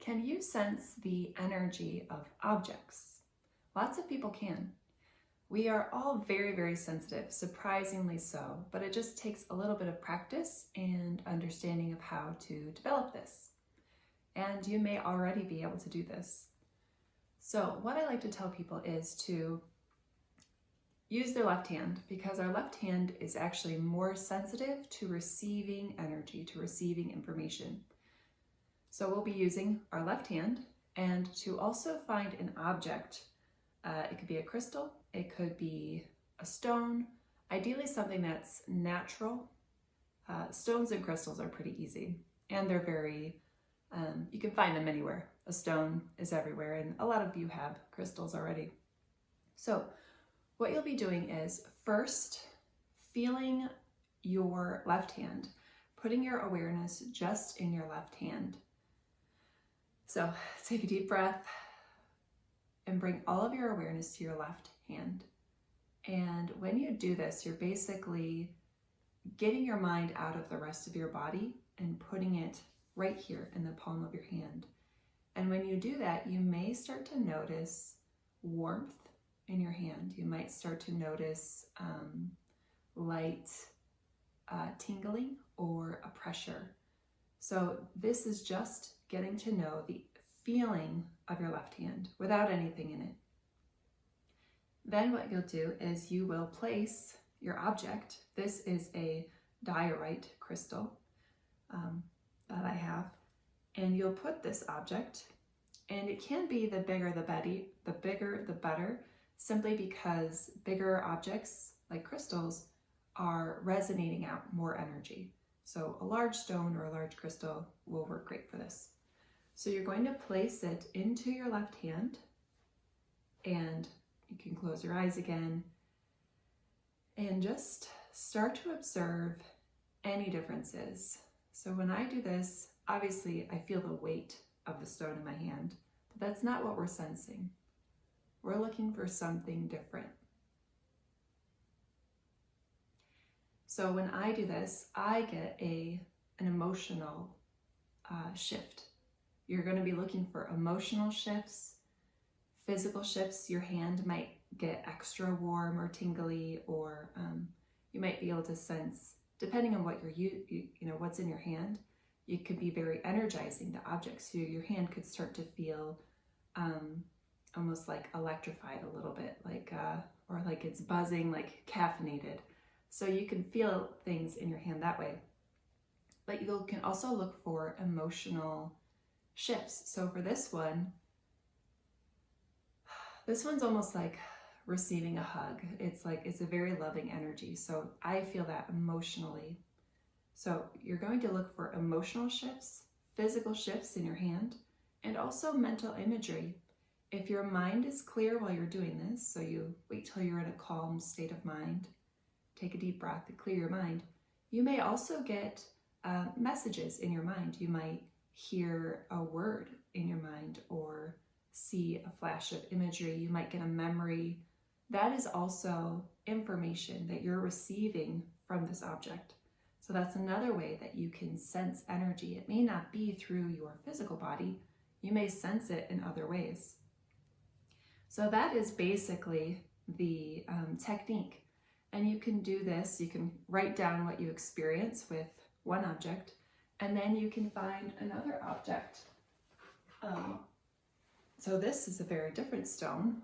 Can you sense the energy of objects? Lots of people can. We are all very, very sensitive, surprisingly so, but it just takes a little bit of practice and understanding of how to develop this. And you may already be able to do this. So what I like to tell people is to use their left hand, because our left hand is actually more sensitive to receiving energy, to receiving information. So we'll be using our left hand, and to also find an object. It could be a crystal, it could be a stone, ideally something that's natural. Stones and crystals are pretty easy, and they're very, you can find them anywhere. A stone is everywhere, and a lot of you have crystals already. So what you'll be doing is first feeling your left hand, putting your awareness just in your left hand. So take a deep breath and bring all of your awareness to your left hand. And when you do this, you're basically getting your mind out of the rest of your body and putting it right here in the palm of your hand. And when you do that, you may start to notice warmth in your hand. You might start to notice light tingling or a pressure. So this is just getting to know the feeling of your left hand without anything in it. Then what you'll do is you will place your object. This is a diorite crystal that I have. And you'll put this object, and it can be the bigger the bigger the better, simply because bigger objects like crystals are resonating out more energy. So a large stone or a large crystal will work great for this. So you're going to place it into your left hand, and you can close your eyes again and just start to observe any differences. So when I do this, obviously I feel the weight of the stone in my hand, but that's not what we're sensing. We're looking for something different. So when I do this, I get an emotional shift. You're going to be looking for emotional shifts, physical shifts. Your hand might get extra warm or tingly, or you might be able to sense, depending on what what's in your hand, it could be very energizing to objects. So your hand could start to feel almost like electrified a little bit, or like it's buzzing, like caffeinated. So you can feel things in your hand that way. But you can also look for emotional shifts. So for this one's almost like receiving a hug. It's a very loving energy. So I feel that emotionally. So you're going to look for emotional shifts, physical shifts in your hand, and also mental imagery. If your mind is clear while you're doing this, so you wait till you're in a calm state of mind, take a deep breath to clear your mind, you may also get messages in your mind. You might hear a word in your mind or see a flash of imagery. You might get a memory. That is also information that you're receiving from this object. So that's another way that you can sense energy. It may not be through your physical body. You may sense it in other ways. So that is basically the technique. And you can do this. You can write down what you experience with one object, and then you can find another object. So this is a very different stone.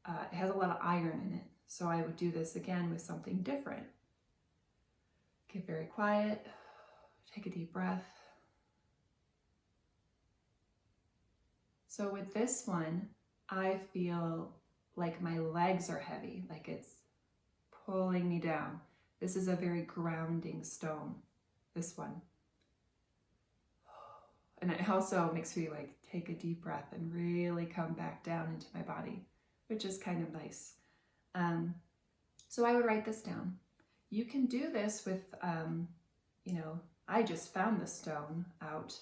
It has a lot of iron in it. So I would do this again with something different. Get very quiet, take a deep breath. So with this one, I feel like my legs are heavy, like it's pulling me down. This is a very grounding stone, this one. And it also makes me take a deep breath and really come back down into my body, which is kind of nice. So I would write this down. You can do this with, I just found this stone out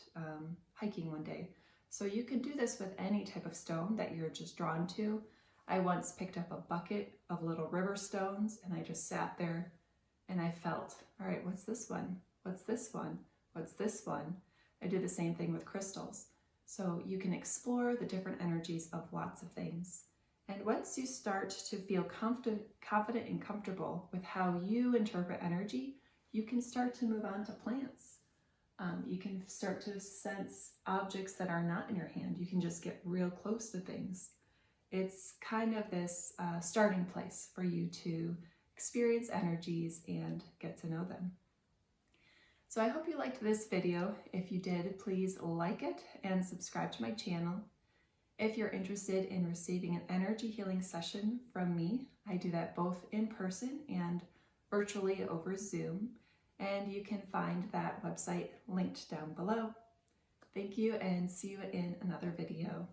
hiking one day. So you can do this with any type of stone that you're just drawn to. I once picked up a bucket of little river stones, and I just sat there and I felt, all right, what's this one? What's this one? What's this one? I did the same thing with crystals. So you can explore the different energies of lots of things. And once you start to feel confident and comfortable with how you interpret energy, you can start to move on to plants. You can start to sense objects that are not in your hand. You can just get real close to things. It's kind of this starting place for you to experience energies and get to know them. So I hope you liked this video. If you did, please like it and subscribe to my channel. If you're interested in receiving an energy healing session from me, I do that both in person and virtually over Zoom, and you can find that website linked down below. Thank you, and see you in another video.